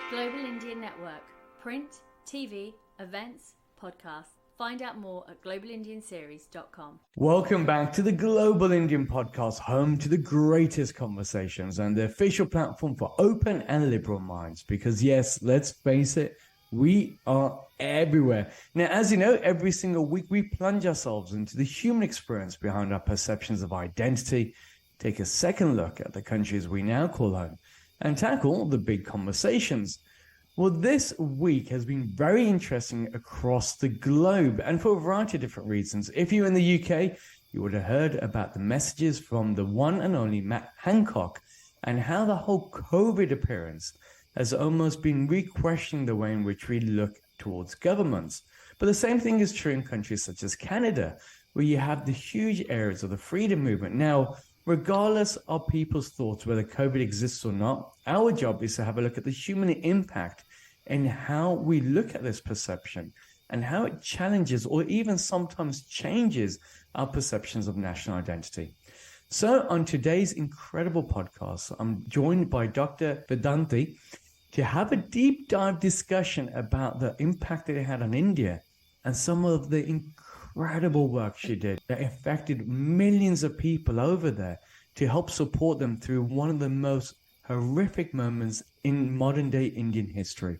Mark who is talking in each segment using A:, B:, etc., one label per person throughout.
A: Global Indian Network. Print, TV, events, podcasts. Find out more at globalindianseries.com.
B: Welcome back to the Global Indian Podcast, home to the greatest conversations and the official platform for open and liberal minds. Because yes, let's face it, we are everywhere. Now, as you know, every single week we plunge ourselves into the human experience behind our perceptions of identity, take a second look at the countries we now call home, and tackle the big conversations. Well, this week has been very interesting across the globe and for a variety of different reasons. If you're in the UK, you would have heard about the messages from the one and only Matt Hancock and how the whole COVID appearance has almost been re-questioning the way in which we look towards governments. But the same thing is true in countries such as Canada, where you have the huge areas of the freedom movement. Now, regardless of people's thoughts whether COVID exists or not, our job is to have a look at the human impact and how we look at this perception and how it challenges or even sometimes changes our perceptions of national identity. So on today's incredible podcast, I'm joined by Dr. Vedati to have a deep dive discussion about the impact that it had on India and some of the incredible work she did that affected millions of people over there to help support them through one of the most horrific moments in modern day Indian history.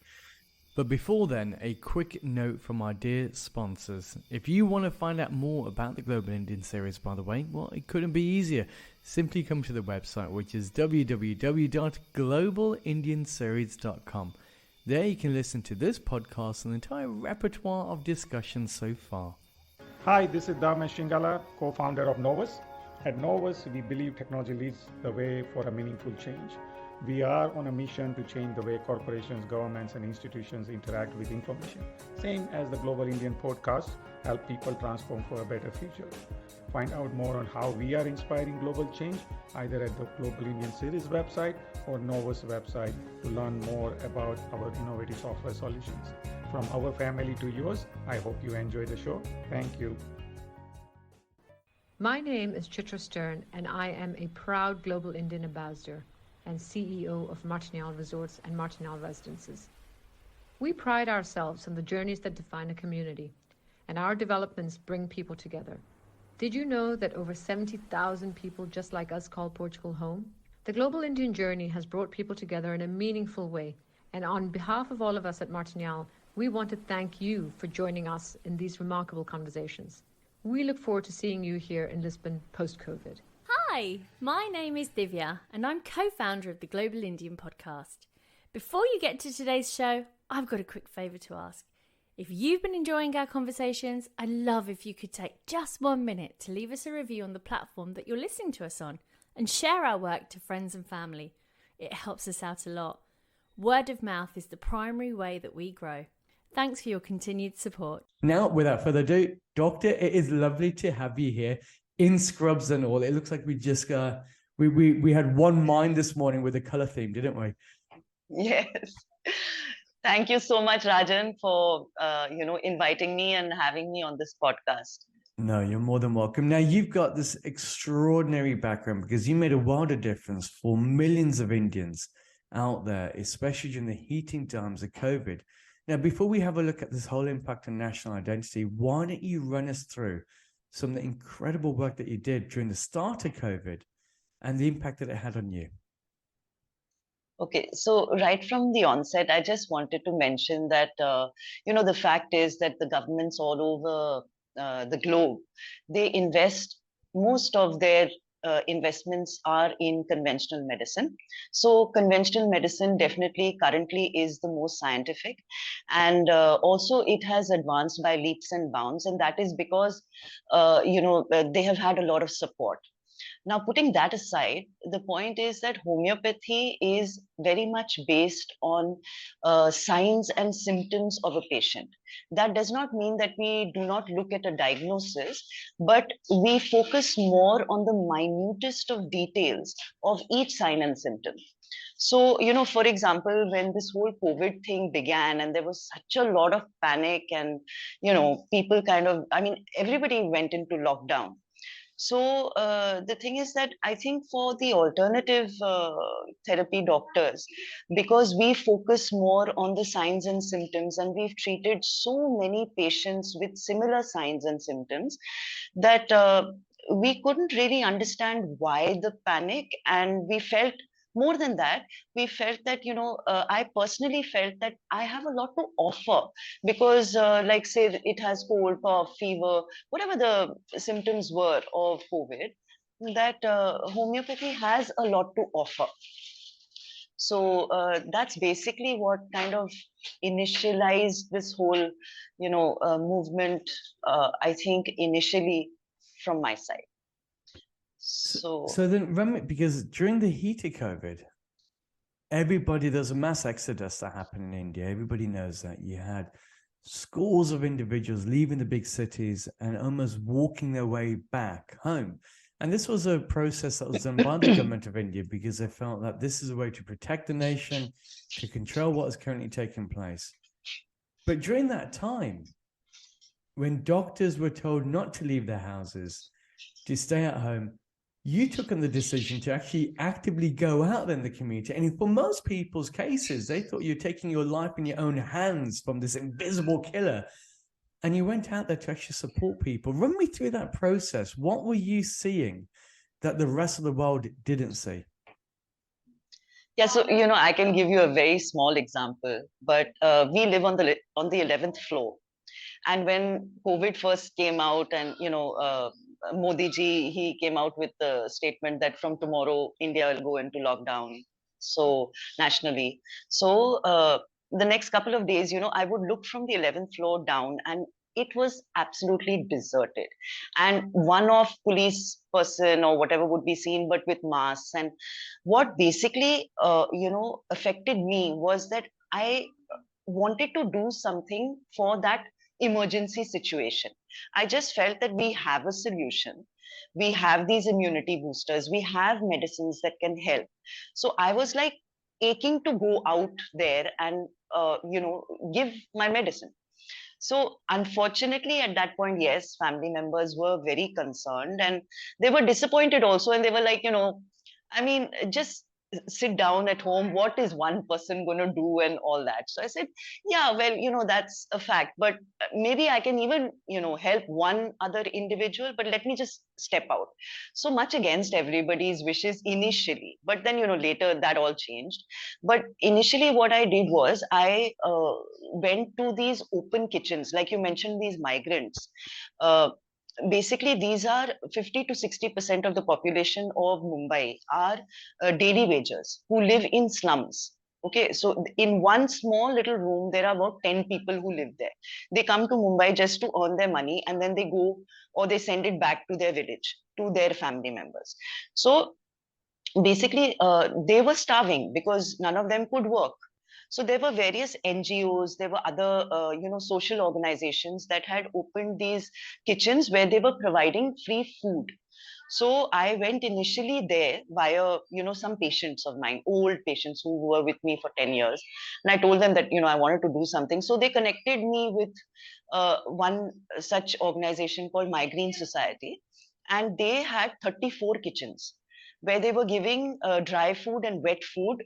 B: But before then, a quick note from our dear sponsors. If you want to find out more about the Global Indian series, by the way, well, it couldn't be easier. Simply come to the website, which is www.globalindianseries.com. There you can listen to this podcast and the entire repertoire of discussions so far.
C: Hi, this is Damesh Shingala, co-founder of Novus. At Novus, we believe technology leads the way for a meaningful change. We are on a mission to change the way corporations, governments, and institutions interact with information. Same as the Global Indian podcast, help people transform for a better future. Find out more on how we are inspiring global change, either at the Global Indian Series website or Novus website to learn more about our innovative software solutions. From our family to yours, I hope you enjoy the show. Thank you.
D: My name is Chitra Stern, and I am a proud Global Indian Ambassador and CEO of Martignal Resorts and Martignal Residences. We pride ourselves on the journeys that define a community, and our developments bring people together. Did you know that over 70,000 people just like us call Portugal home? The Global Indian journey has brought people together in a meaningful way, and on behalf of all of us at Martignal, we want to thank you for joining us in these remarkable conversations. We look forward to seeing you here in Lisbon post-COVID.
A: Hi, my name is Divya and I'm co-founder of the Global Indian Podcast. Before you get to today's show, I've got a quick favour to ask. If you've been enjoying our conversations, I'd love if you could take just 1 minute to leave us a review on the platform that you're listening to us on and share our work to friends and family. It helps us out a lot. Word of mouth is the primary way that we grow. Thanks for your continued support.
B: Now, without further ado, Doctor, it is lovely to have you here in scrubs and all. It looks like we just we had one mind this morning with the color theme, didn't we?
E: Yes. Thank you so much, Rajan, for inviting me and having me on this podcast.
B: No, you're more than welcome. Now, you've got this extraordinary background because you made a world of difference for millions of Indians out there, especially during the heating times of COVID. Now, before we have a look at this whole impact on national identity, why don't you run us through some of the incredible work that you did during the start of COVID and the impact that it had on you?
E: Okay, so right from the onset, I just wanted to mention that, the fact is that the governments all over the globe, they invest most of their investments are in conventional medicine. So conventional medicine definitely currently is the most scientific, and also it has advanced by leaps and bounds, and that is because they have had a lot of support. Now, putting that aside, the point is that homeopathy is very much based on signs and symptoms of a patient. That does not mean that we do not look at a diagnosis, but we focus more on the minutest of details of each sign and symptom. So, for example, when this whole COVID thing began and there was such a lot of panic and, people everybody went into lockdown. So the thing is that I think for the alternative therapy doctors, because we focus more on the signs and symptoms, and we've treated so many patients with similar signs and symptoms, that we couldn't really understand why the panic. And we felt, more than that, we felt that, I personally felt that I have a lot to offer, because like say it has cold, cough, fever, whatever the symptoms were of COVID, that homeopathy has a lot to offer. So that's basically what kind of initialized this whole, movement, I think initially from my side.
B: So then, because during the heat of COVID, there's a mass exodus that happened in India. Everybody knows that. You had scores of individuals leaving the big cities and almost walking their way back home. And this was a process that was done by the government of India because they felt that this is a way to protect the nation, to control what is currently taking place. But during that time, when doctors were told not to leave their houses, to stay at home, you took on the decision to actually actively go out in the community. And for most people's cases, they thought you're taking your life in your own hands from this invisible killer. And you went out there to actually support people. Run me through that process. What were you seeing that the rest of the world didn't see?
E: Yeah, so I can give you a very small example, but we live on the 11th floor, and when COVID first came out, and Modi ji, he came out with the statement that from tomorrow India will go into lockdown, so nationally. So the next couple of days, I would look from the 11th floor down, and it was absolutely deserted, and one of police person or whatever would be seen, but with masks. And what basically affected me was that I wanted to do something for that emergency situation. I just felt that we have a solution. We have these immunity boosters, we have medicines that can help. So I was like aching to go out there and give my medicine. So unfortunately, at that point, yes, family members were very concerned, and they were disappointed also. And they were like, I mean, just sit down at home. What is one person going to do and all that? So I said, yeah, well, that's a fact. But maybe I can even, help one other individual, but let me just step out. So much against everybody's wishes initially. But then, later that all changed. But initially, what I did was I went to these open kitchens, like you mentioned, these migrants. Basically, these are 50 to 60% of the population of Mumbai are daily wagers who live in slums. Okay, so in one small little room, there are about 10 people who live there. They come to Mumbai just to earn their money, and then they go, or they send it back to their village, to their family members. So basically, they were starving because none of them could work. So there were various NGOs, there were other, social organizations that had opened these kitchens where they were providing free food. So I went initially there via, some patients of mine, old patients who were with me for 10 years. And I told them that, I wanted to do something. So they connected me with one such organization called My Green Society. And they had 34 kitchens where they were giving dry food and wet food,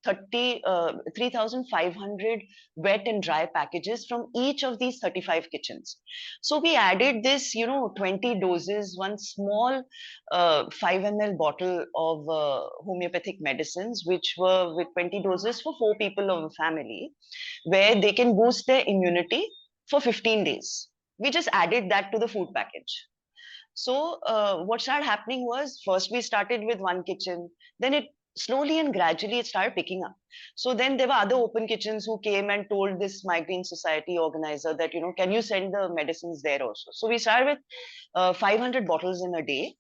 E: 3,500 wet and dry packages from each of these 35 kitchens. So we added this, 20 doses, one small 5 ml bottle of homeopathic medicines, which were with 20 doses for 4 people of a family, where they can boost their immunity for 15 days. We just added that to the food package. So what started happening was, first we started with one kitchen, then it slowly and gradually it started picking up. So then there were other open kitchens who came and told this My Green Society organizer that, can you send the medicines there also? So we started with 500 bottles in a day,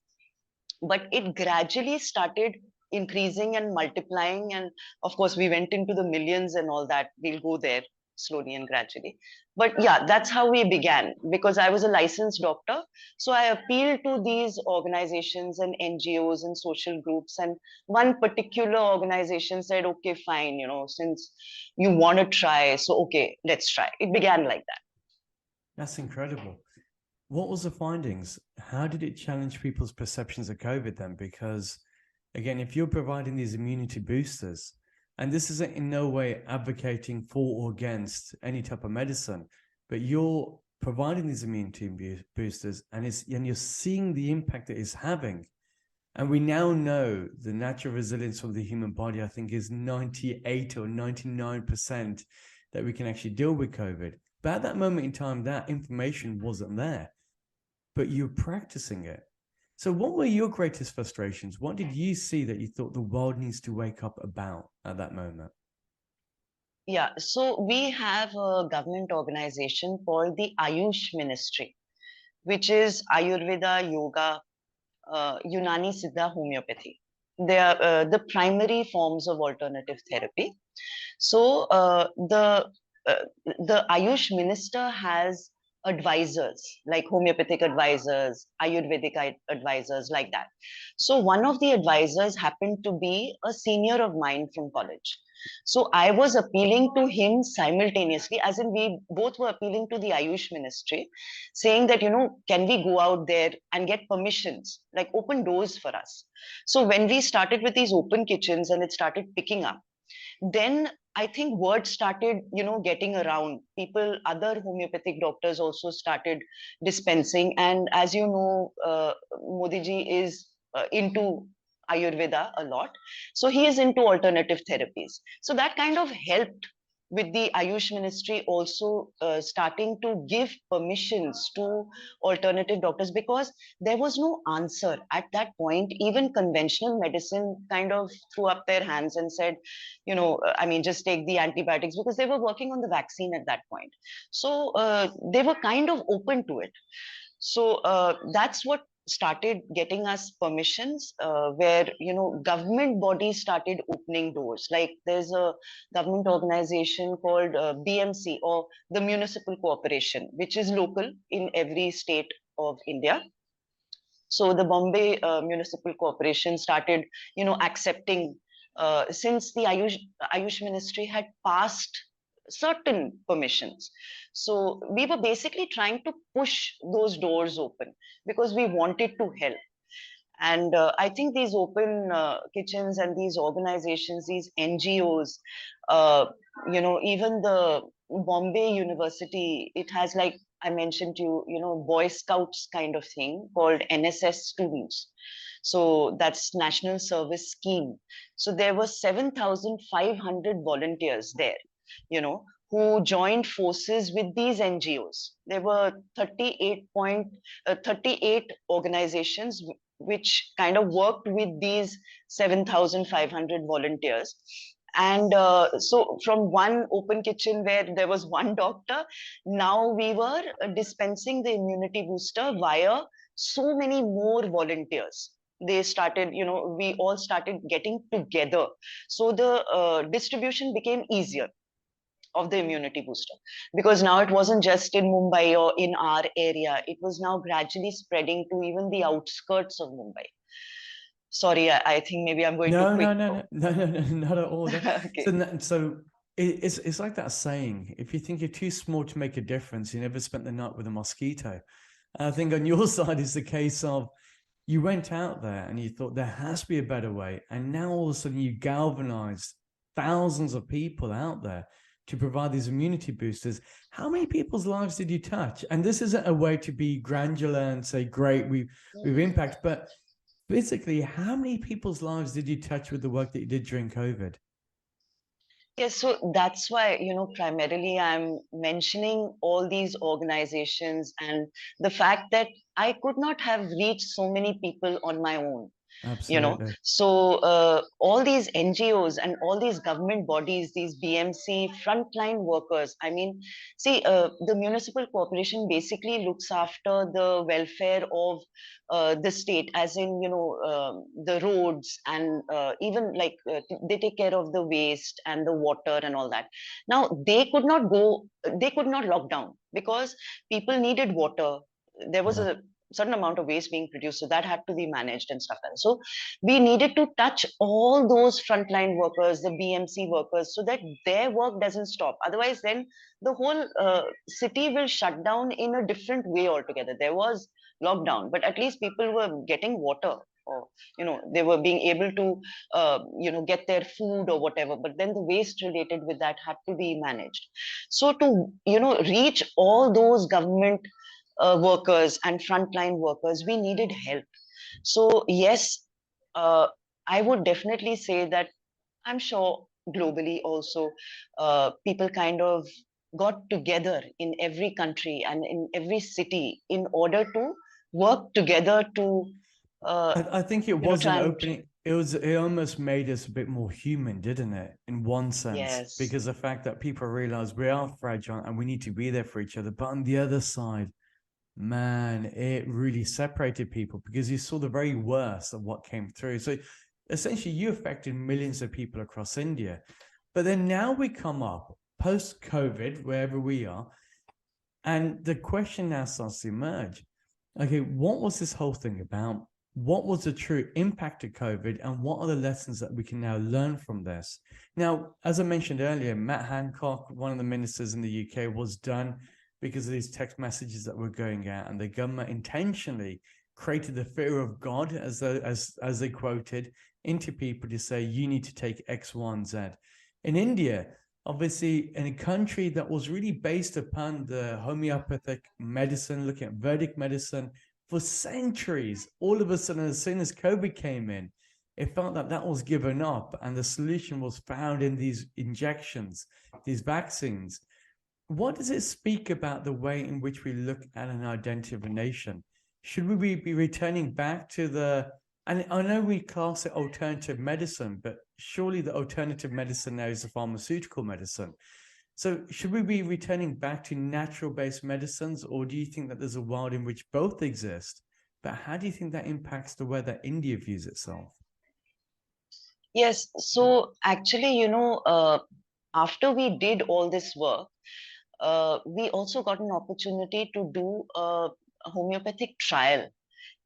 E: but it gradually started increasing and multiplying. And of course, we went into the millions and all that. We'll go there slowly and gradually. But yeah, that's how we began, because I was a licensed doctor. So I appealed to these organizations and NGOs and social groups. And one particular organization said, okay, fine, since you want to try, so okay, let's try. It began like that.
B: That's incredible. What was the findings? How did it challenge people's perceptions of COVID then? Because again, if you're providing these immunity boosters, and this isn't in no way advocating for or against any type of medicine, but you're providing these immunity boosters and you're seeing the impact it is having. And we now know the natural resilience of the human body, I think, is 98 or 99% that we can actually deal with COVID. But at that moment in time, that information wasn't there, but you're practicing it. So what were your greatest frustrations? What did you see that you thought the world needs to wake up about at that moment?
E: Yeah, so we have a government organization called the Ayush Ministry, which is Ayurveda, Yoga, Unani Siddha, Homeopathy. They are the primary forms of alternative therapy. So the Ayush minister has advisors like homeopathic advisors, Ayurvedic advisors, like that. So one of the advisors happened to be a senior of mine from college. So I was appealing to him simultaneously, as in we both were appealing to the Ayush ministry, saying that, can we go out there and get permissions, like open doors for us? So when we started with these open kitchens and it started picking up, then I think word started, getting around. People, other homeopathic doctors also started dispensing. And as you know, Modi ji is into Ayurveda a lot. So he is into alternative therapies. So that kind of helped with the Ayush ministry also starting to give permissions to alternative doctors, because there was no answer at that point. Even conventional medicine kind of threw up their hands and said, just take the antibiotics, because they were working on the vaccine at that point. So they were kind of open to it. So that's what started getting us permissions, where government bodies started opening doors. Like there's a government organization called BMC, or the Municipal Corporation, which is local in every state of India. So the Bombay Municipal Corporation started accepting, since the Ayush ministry had passed certain permissions. So we were basically trying to push those doors open because we wanted to help. And I think these open kitchens and these organizations, these NGOs, even the Bombay University, it has, like I mentioned to you, Boy Scouts kind of thing called NSS students. So that's National Service Scheme. So there were 7,500 volunteers there, who joined forces with these NGOs. There were 38 organizations which kind of worked with these 7,500 volunteers. And so from one open kitchen where there was one doctor, now we were dispensing the immunity booster via so many more volunteers. They started, we all started getting together. So the distribution became easier of the immunity booster, because now it wasn't just in Mumbai or in our area. It was now gradually spreading to even the outskirts of Mumbai. Sorry, I think maybe I'm going too quick.
B: No, not at all.
E: Okay.
B: So it's like that saying: if you think you're too small to make a difference, you never spent the night with a mosquito. I think on your side is the case of you went out there and you thought there has to be a better way, and now all of a sudden you galvanized thousands of people out there to provide these immunity boosters. How many people's lives did you touch? And this isn't a way to be granular and say, great, we've impact, but physically, how many people's lives did you touch with the work that you did during COVID?
E: Yes, so that's why, primarily I'm mentioning all these organizations and the fact that I could not have reached so many people on my own.
B: Absolutely.
E: So all these NGOs and all these government bodies, these BMC frontline workers, I mean, see, the municipal corporation basically looks after the welfare of the state, as in, the roads, and even like they take care of the waste and the water and all that. Now they could not lock down because people needed water. There was a certain amount of waste being produced, so that had to be managed and stuff. And so we needed to touch all those frontline workers, the BMC workers, so that their work doesn't stop. Otherwise, then the whole city will shut down in a different way altogether. There was lockdown, but at least people were getting water, or they were being able to get their food or whatever. But then the waste related with that had to be managed. So to reach all those government workers and frontline workers, we needed help. So yes, I would definitely say that I'm sure globally also people kind of got together in every country and in every city in order to work together to
B: I think it was an
E: try and
B: opening. It almost made us a bit more human, didn't it? In one sense,
E: yes.
B: because the fact that people realize we are fragile and we need to be there for each other. But on the other side, man, it really separated people because you saw the very worst of what came through. So essentially, you affected millions of people across India. But then now we come up post-COVID, wherever we are, and the question now starts to emerge. Okay, what was this whole thing about? What was the true impact of COVID, and what are the lessons that we can now learn from this? Now, as I mentioned earlier, Matt Hancock, one of the ministers in the UK, was done because of these text messages that were going out, and the government intentionally created the fear of God, as they quoted, into people to say, you need to take X, Y, and Z. In India, obviously, in a country that was really based upon the homeopathic medicine, looking at Vedic medicine for centuries, all of a sudden, as soon as COVID came in, it felt that that was given up, and the solution was found in these injections, these vaccines. What does it speak about the way in which we look at an identity of a nation? Should we be returning back to and I know we class it alternative medicine, but surely the alternative medicine now is the pharmaceutical medicine. So should we be returning back to natural-based medicines, or do you think that there's a world in which both exist? But how do you think that impacts the way that India views itself?
E: Yes, so actually, after we did all this work, we also got an opportunity to do a homeopathic trial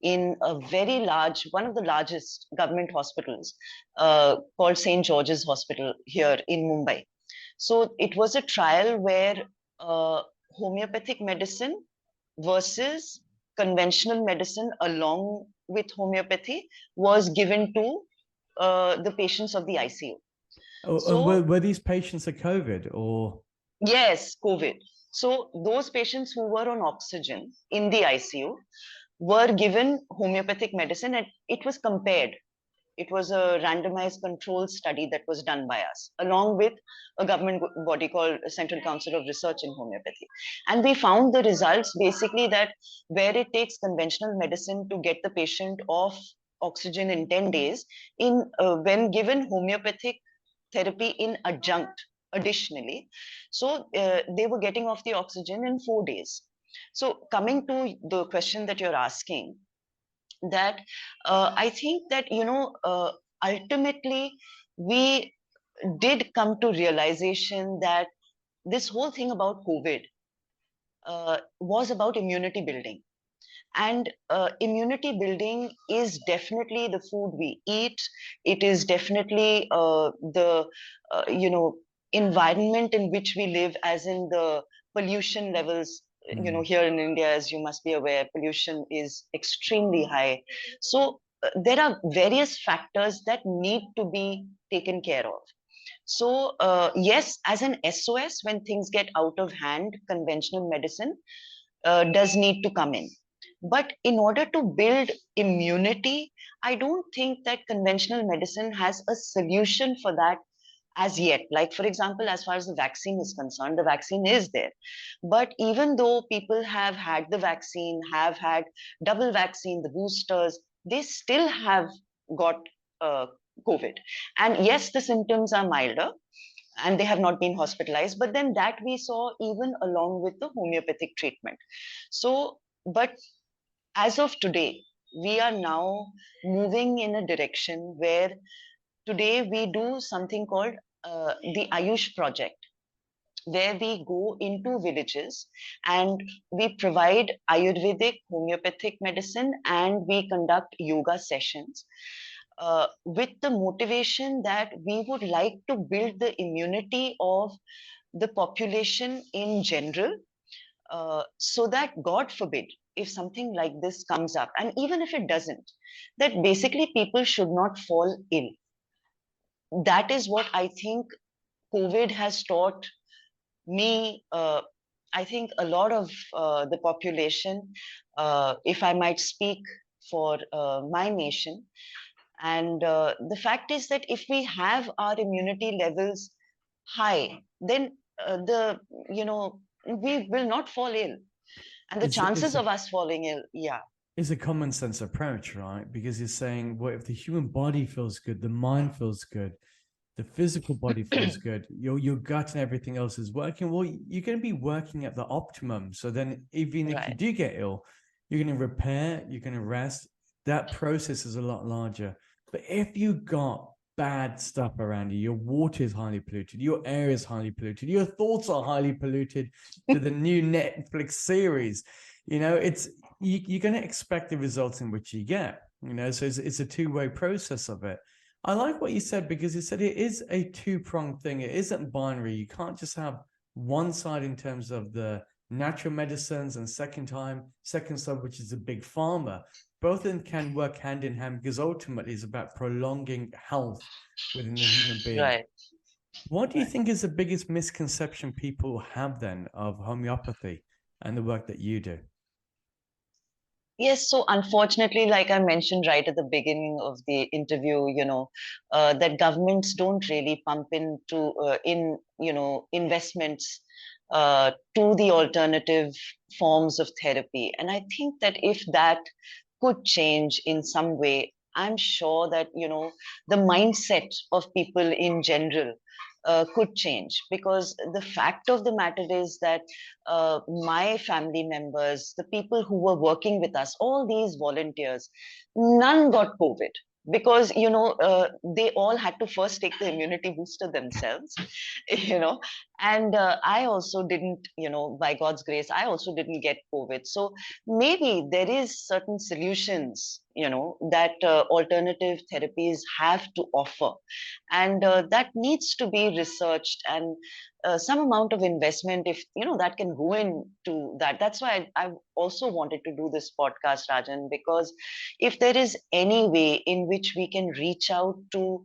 E: in a very large, one of the largest government hospitals called St. George's Hospital here in Mumbai. So it was a trial where homeopathic medicine versus conventional medicine along with homeopathy was given to the patients of the ICU.
B: So were these patients a COVID or?
E: Yes, COVID. So those patients who were on oxygen in the ICU were given homeopathic medicine, and it was compared. It was a randomized control study that was done by us, along with a government body called Central Council of Research in Homeopathy. And we found the results basically that where it takes conventional medicine to get the patient off oxygen in 10 days, when given homeopathic therapy in adjunct, additionally, so they were getting off the oxygen in 4 days. So coming to the question that you're asking, that I think that ultimately we did come to realization that this whole thing about COVID was about immunity building. And immunity building is definitely the food we eat. It is definitely the environment in which we live, as in the pollution levels. Here in India, as you must be aware, pollution is extremely high. So there are various factors that need to be taken care of. So yes, as an SOS, when things get out of hand, conventional medicine does need to come in. But in order to build immunity, I don't think that conventional medicine has a solution for that as yet. Like, for example, as far as the vaccine is concerned, the vaccine is there. But even though people have had the vaccine, have had double vaccine, the boosters, they still have got COVID. And yes, the symptoms are milder and they have not been hospitalized, but then that we saw even along with the homeopathic treatment. So, but as of today, we are now moving in a direction where today we do something called the Ayush project. where we go into villages and we provide Ayurvedic, homeopathic medicine, and we conduct yoga sessions with the motivation that we would like to build the immunity of the population in general, so that, God forbid, if something like this comes up, and even if it doesn't, that basically people should not fall ill. That is what I think COVID has taught me. I think a lot of the population, if I might speak for my nation, and the fact is that if we have our immunity levels high, then the you know we will not fall ill, and the
B: It's
E: chances of us falling ill, yeah,
B: it's a common sense approach, right? Because you're saying, well, if the human body feels good, the mind feels good, the physical body feels good, your gut and everything else is working, well, you're going to be working at the optimum. So then even if you
E: right,
B: do get ill, you're going to repair, you're going to rest. That process is a lot larger. But if you got bad stuff around you, your water is highly polluted, your air is highly polluted, your thoughts are highly polluted to the new Netflix series, it's you're going to expect the results in which you get, so it's a two-way process of it. I like what you said, because you said it is a two-pronged thing. It isn't binary. You can't just have one side in terms of the natural medicines and second side, which is a big pharma. Both of them can work hand in hand, because ultimately it's about prolonging health within the human being.
E: right.
B: What do you think is the biggest misconception people have then of homeopathy and the work that you do?
E: Yes, so unfortunately, like I mentioned right at the beginning of the interview, that governments don't really pump into investments to the alternative forms of therapy. And I think that if that could change in some way, I'm sure that the mindset of people in general could change, because the fact of the matter is that my family members, the people who were working with us, all these volunteers, none got COVID, because they all had to first take the immunity booster themselves, you know and I also didn't, by God's grace, I also didn't get COVID. So maybe there is certain solutions, that alternative therapies have to offer, and that needs to be researched, and some amount of investment, if that can go into that. That's why I also wanted to do this podcast, Rajan, because if there is any way in which we can reach out to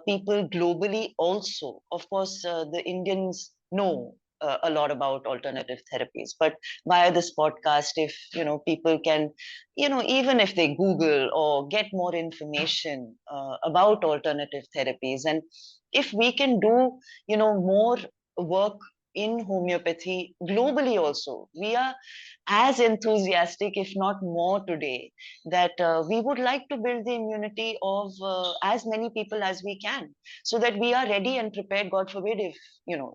E: people globally also. Of course, the Indians know a lot about alternative therapies, but via this podcast, if people can, even if they Google or get more information about alternative therapies, and if we can do more work in homeopathy globally also, we are as enthusiastic, if not more today, that we would like to build the immunity of as many people as we can, so that we are ready and prepared, God forbid, if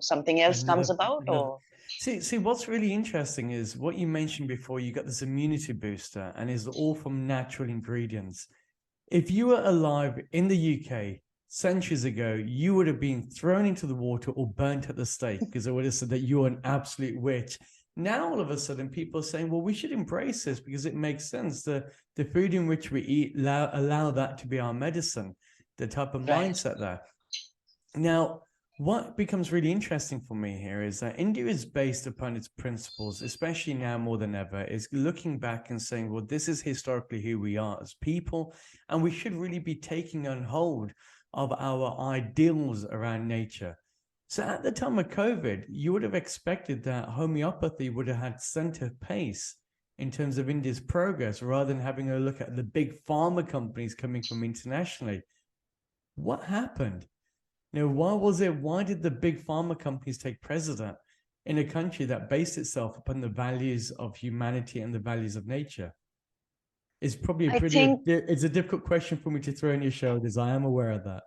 E: something else comes about. Or
B: See, what's really interesting is what you mentioned before. You got this immunity booster, and it's all from natural ingredients. If you were alive in the UK centuries ago, you would have been thrown into the water or burnt at the stake, because they would have said that you're an absolute witch. Now, all of a sudden, people are saying, well, we should embrace this because it makes sense. The food in which we eat, allow that to be our medicine, the type of mindset there. Now, what becomes really interesting for me here is that India is based upon its principles, especially now more than ever, is looking back and saying, well, this is historically who we are as people, and we should really be taking on hold of our ideals around nature. So at the time of COVID, you would have expected that homeopathy would have had center pace in terms of India's progress, rather than having a look at the big pharma companies coming from internationally. What happened? Why did the big pharma companies take precedent in a country that based itself upon the values of humanity and the values of nature? It's probably it's a difficult question for me to throw on your shoulders. I am aware of that.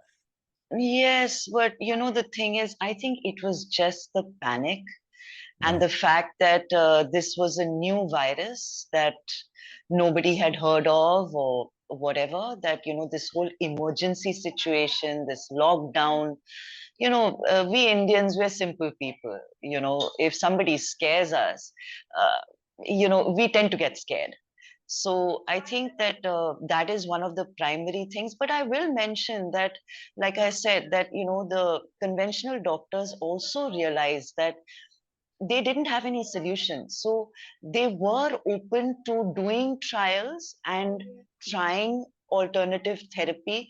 E: Yes, but the thing is, I think it was just the panic and the fact that this was a new virus that nobody had heard of, or whatever, that this whole emergency situation, this lockdown, we Indians, we're simple people. If somebody scares us, we tend to get scared. So I think that that is one of the primary things. But I will mention that, like I said, that the conventional doctors also realized that they didn't have any solutions. So they were open to doing trials and trying alternative therapy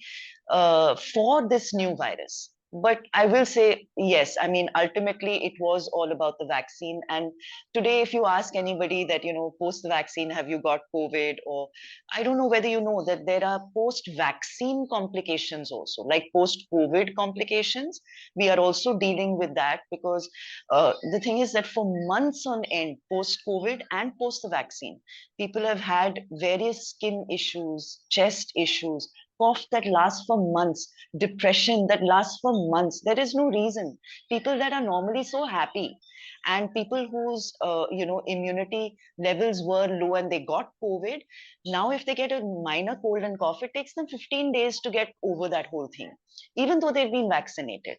E: for this new virus. But I will say, yes, I mean, ultimately, it was all about the vaccine. And today, if you ask anybody that, post the vaccine, have you got COVID? Or I don't know whether you know that there are post vaccine complications also, like post COVID complications. We are also dealing with that because the thing is that for months on end, post COVID and post the vaccine, people have had various skin issues, chest issues, cough that lasts for months, depression that lasts for months. There is no reason. People that are normally so happy and people whose immunity levels were low and they got COVID, now if they get a minor cold and cough, it takes them 15 days to get over that whole thing, even though they've been vaccinated.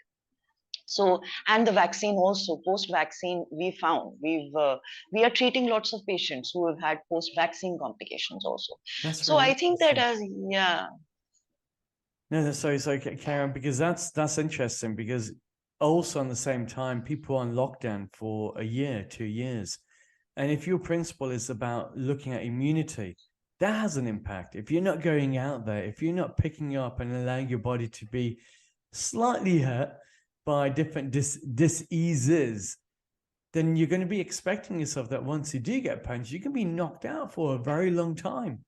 E: So, and the vaccine also, post vaccine, we are treating lots of patients who have had post vaccine complications also.
B: That's
E: So
B: really
E: I think that
B: interesting.
E: yeah.
B: No, that's sorry, Karen, because that's interesting, because also on the same time, people are on lockdown for a year, 2 years. And if your principle is about looking at immunity, that has an impact. If you're not going out there, if you're not picking up and allowing your body to be slightly hurt by different diseases, then you're going to be expecting yourself that once you do get punched, you can be knocked out for a very long time.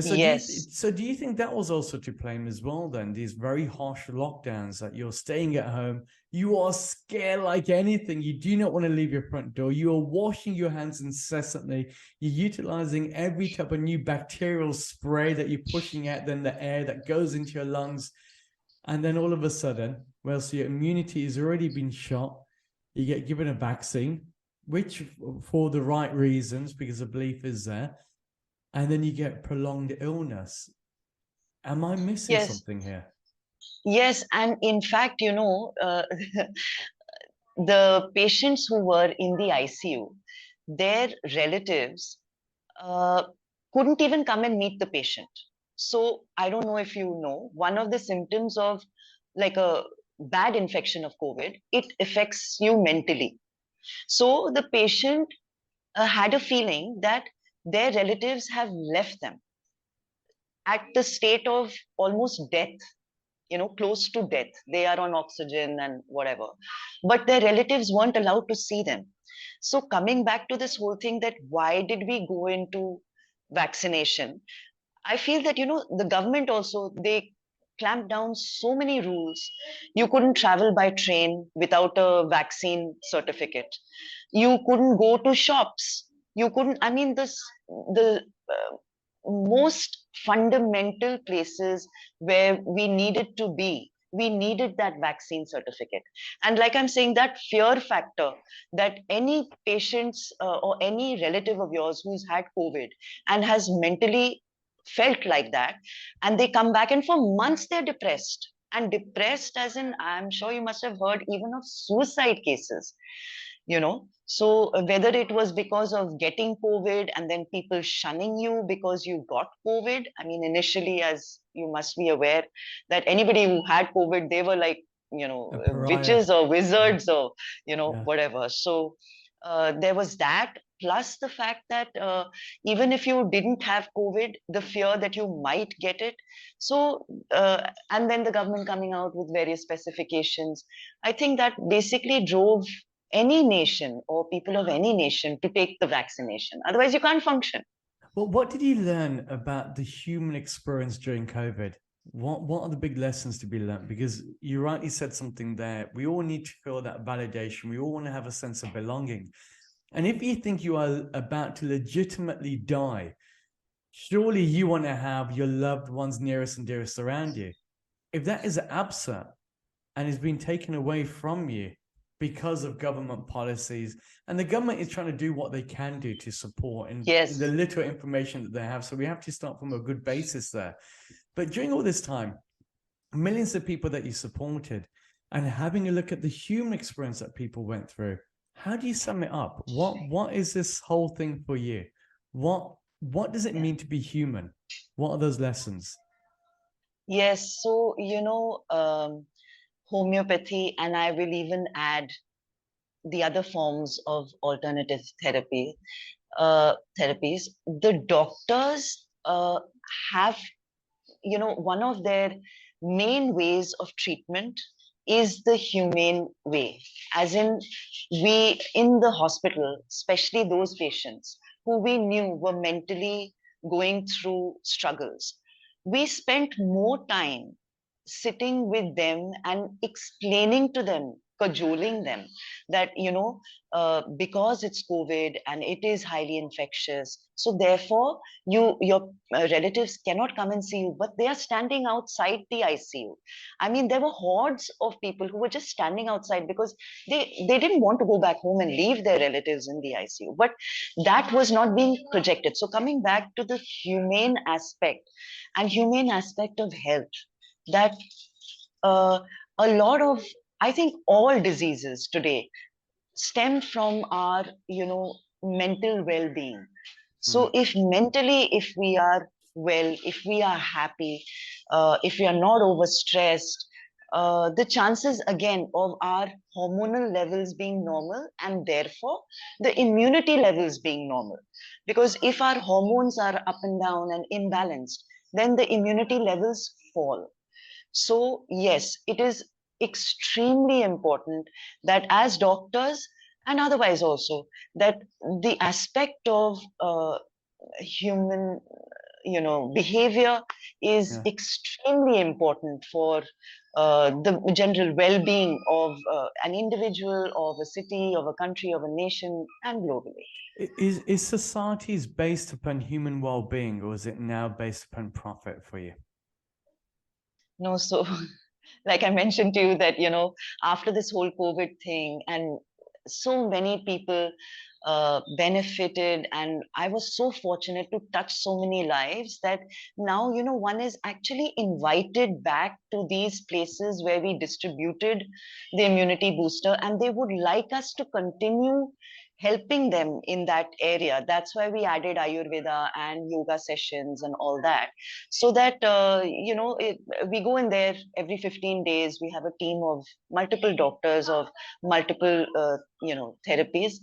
B: So
E: Yes.
B: do you think that was also to blame as well then? These very harsh lockdowns that you're staying at home, you are scared like anything. You do not want to leave your front door. You are washing your hands incessantly. You're utilizing every type of new bacterial spray that you're pushing out then the air that goes into your lungs. And then all of a sudden, well, so your immunity has already been shot. You get given a vaccine, which for the right reasons, because the belief is there. And then you get prolonged illness. Am I missing something here?
E: Yes. And in fact, the patients who were in the ICU, their relatives uh, couldn't even come and meet the patient. So I don't know if you know, one of the symptoms of like a bad infection of COVID, it affects you mentally. So the patient had a feeling that their relatives have left them at the state of almost death, close to death. They are on oxygen and whatever. But their relatives weren't allowed to see them. So coming back to this whole thing that why did we go into vaccination? I feel that, the government also, they clamped down so many rules. You couldn't travel by train without a vaccine certificate. You couldn't go to shops. You couldn't, I mean, the most fundamental places where we needed to be, we needed that vaccine certificate. And like I'm saying, that fear factor that any patients or any relative of yours who's had COVID and has mentally felt like that, and they come back and for months they're depressed. And depressed as in, I'm sure you must have heard even of suicide cases. So whether it was because of getting COVID and then people shunning you because you got COVID. I mean, initially, as you must be aware, that anybody who had COVID, they were like, witches or wizards or, whatever. So there was that, plus the fact that even if you didn't have COVID, the fear that you might get it. So, and then the government coming out with various specifications. I think that basically drove any nation or people of any nation to take the vaccination. Otherwise, you can't function.
B: Well, what did you learn about the human experience during COVID? What are the big lessons to be learned? Because you rightly said something there. We all need to feel that validation. We all want to have a sense of belonging. And if you think you are about to legitimately die, surely you want to have your loved ones nearest and dearest around you. If that is absent and is being taken away from you because of government policies, and the government is trying to do what they can do to support and the little information that they have. So we have to start from a good basis there. But during all this time, millions of people that you supported, and having a look at the human experience that people went through. How do you sum it up? What is this whole thing for you? What does it mean to be human? What are those lessons?
E: Yes, so homeopathy, and I will even add the other forms of alternative therapies. The doctors have, one of their main ways of treatment is the humane way, as in, we in the hospital, especially those patients who we knew were mentally going through struggles, we spent more time sitting with them and explaining to them, cajoling them that, because it's COVID and it is highly infectious, so therefore your relatives cannot come and see you, but they are standing outside the ICU. I mean, there were hordes of people who were just standing outside because they didn't want to go back home and leave their relatives in the ICU, but that was not being projected. So coming back to the humane aspect and humane aspect of health, that uh, a lot of, I think all diseases today stem from our, mental well-being. So if mentally, if we are well, if we are happy, if we are not overstressed, the chances again of our hormonal levels being normal, and therefore the immunity levels being normal. Because if our hormones are up and down and imbalanced, then the immunity levels fall. So, yes, it is extremely important that as doctors and otherwise also, that the aspect of human, behavior is
B: Yeah.
E: extremely important for the general well-being of an individual, of a city, of a country, of a nation, and globally.
B: Is societies based upon human well-being, or is it now based upon profit for you?
E: No, so like I mentioned to you that, after this whole COVID thing, and so many people benefited, and I was so fortunate to touch so many lives that now, one is actually invited back to these places where we distributed the immunity booster, and they would like us to continue helping them in that area. That's why we added Ayurveda and yoga sessions and all that, so that we go in there every 15 days. We have a team of multiple doctors of multiple therapies,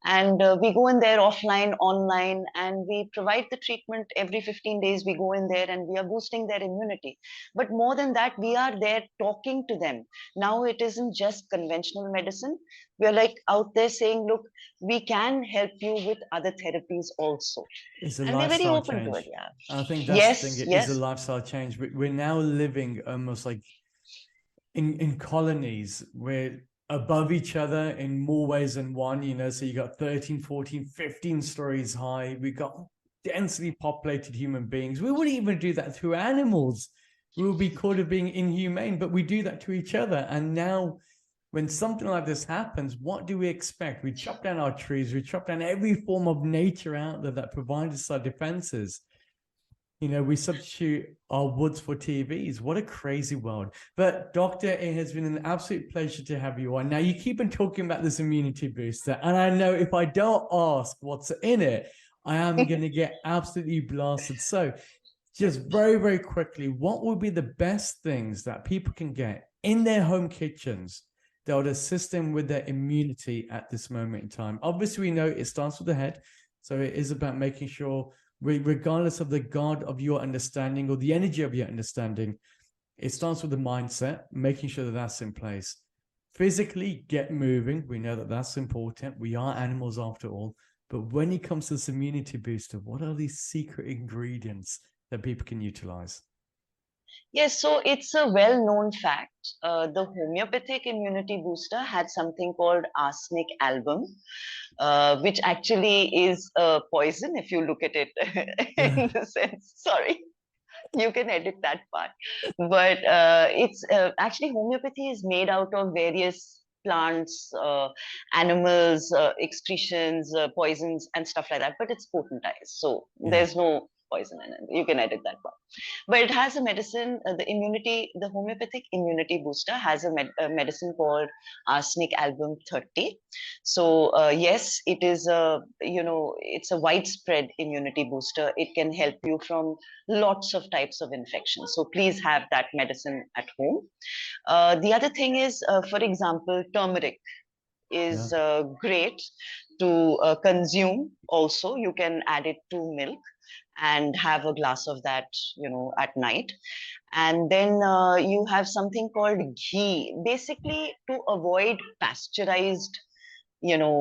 E: and we go in there offline, online, and we provide the treatment every 15 days. We go in there and we are boosting their immunity, but more than that, we are there talking to them. Now it isn't just conventional medicine. We are like out there saying, look, we can help you with other therapies also,
B: It's a
E: and they're very
B: lifestyle
E: open to it.
B: change.
E: Yeah.
B: I think that's the thing.
E: Yes,
B: It is a
E: yes.
B: lifestyle change. We're now living almost like in colonies. We're above each other in more ways than one, so you got 13, 14, 15 stories high. We got densely populated human beings. We wouldn't even do that to animals. We would be called of being inhumane, but we do that to each other. And now when something like this happens, what do we expect? We chop down our trees, we chop down every form of nature out there that provides us our defenses. We substitute our woods for TVs. What a crazy world. But Doctor, it has been an absolute pleasure to have you on. Now, you keep on talking about this immunity booster, and I know if I don't ask what's in it, I am going to get absolutely blasted. So just very, very quickly, what would be the best things that people can get in their home kitchens that would assist them with their immunity at this moment in time? Obviously, we know it starts with the head. So it is about making sure, regardless of the God of your understanding or the energy of your understanding, it starts with the mindset, making sure that that's in place. Physically, get moving. We know that that's important. We are animals after all. But when it comes to this immunity booster, what are these secret ingredients that people can utilize?
E: Yes, so it's a well-known fact. The homeopathic immunity booster had something called arsenic album, which actually is a poison if you look at it in the sense. Sorry, you can edit that part. But it's actually, homeopathy is made out of various plants, animals, excretions, poisons, and stuff like that. But it's potentized, so there's no poison, and you can edit that part. But it has a medicine, the homeopathic immunity booster has a medicine called arsenic album 30. So yes, it is it's a widespread immunity booster. It can help you from lots of types of infections. So please have that medicine at home. The other thing is, for example, turmeric is great to consume. Also, you can add it to milk and have a glass of that, at night. And then you have something called ghee, basically to avoid pasteurized,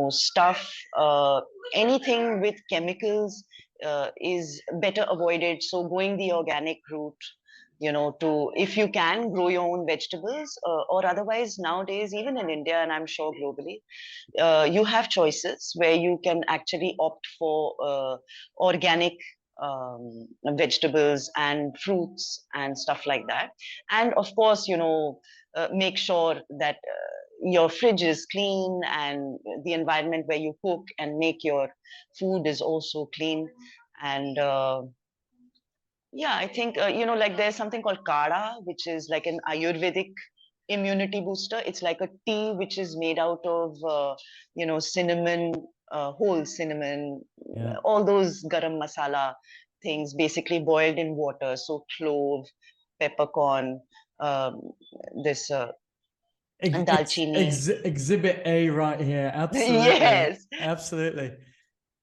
E: stuff. Anything with chemicals is better avoided. So going the organic route, to, if you can, grow your own vegetables, or otherwise nowadays, even in India, and I'm sure globally, you have choices where you can actually opt for organic vegetables and fruits and stuff like that. And of course, make sure that your fridge is clean, and the environment where you cook and make your food is also clean. And yeah, I think, like there's something called Kada, which is like an Ayurvedic immunity booster. It's like a tea which is made out of, cinnamon, whole cinnamon, all those garam masala things, basically boiled in water. So clove, peppercorn, this dalchini.
B: Exhibit A right here. Absolutely.
E: Yes.
B: Absolutely.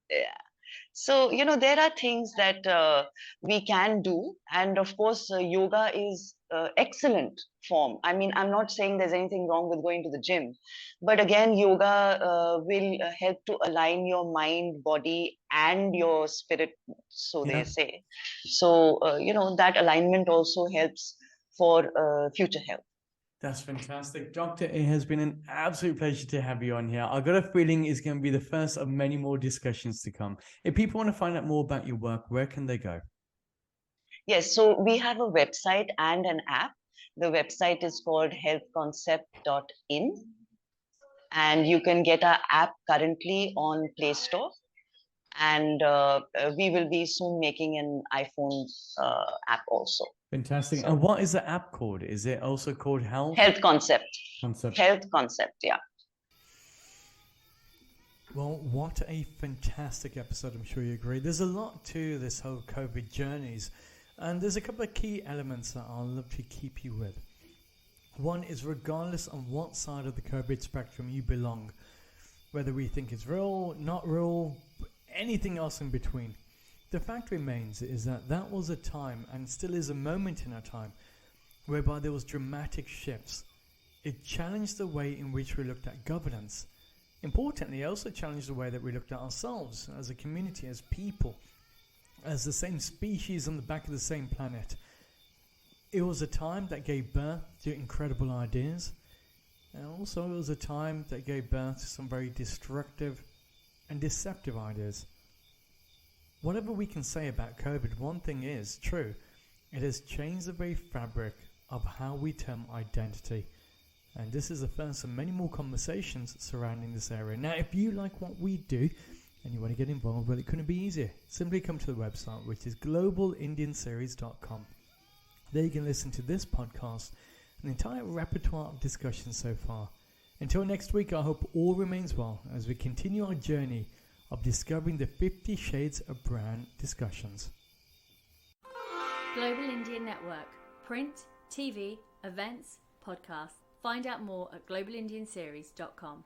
E: Yeah. So, there are things that we can do. And of course, yoga is excellent form. I mean, I'm not saying there's anything wrong with going to the gym, but again, yoga will help to align your mind, body, and your spirit, so they say. So, that alignment also helps for future health.
B: That's fantastic. Doctor, it has been an absolute pleasure to have you on here. I've got a feeling it's going to be the first of many more discussions to come. If people want to find out more about your work, where can they go?
E: Yes, so we have a website and an app. The website is called healthconcept.in, and you can get our app currently on Play Store. And we will be soon making an iPhone app also.
B: Fantastic. So, and what is the app called? Is it also called Health
E: Concept? Health Concept, yeah.
B: Well, what a fantastic episode. I'm sure you agree. There's a lot to this whole COVID journeys. And there's a couple of key elements that I'll love to keep you with. One is, regardless of what side of the COVID spectrum you belong, whether we think it's real, not real, anything else in between, the fact remains is that that was a time, and still is a moment in our time, whereby there was dramatic shifts. It challenged the way in which we looked at governance. Importantly, it also challenged the way that we looked at ourselves as a community, as people, as the same species on the back of the same planet. It was a time that gave birth to incredible ideas, and also it was a time that gave birth to some very destructive and deceptive ideas. Whatever we can say about COVID, one thing is true. It has changed the very fabric of how we term identity. And this is the first of many more conversations surrounding this area. Now, if you like what we do and you want to get involved, well, it couldn't be easier. Simply come to the website, which is globalindianseries.com. There you can listen to this podcast, an entire repertoire of discussions so far. Until next week, I hope all remains well as we continue our journey of discovering the 50 Shades of Brown discussions.
A: Global Indian Network. Print, TV, events, podcasts. Find out more at globalindianseries.com.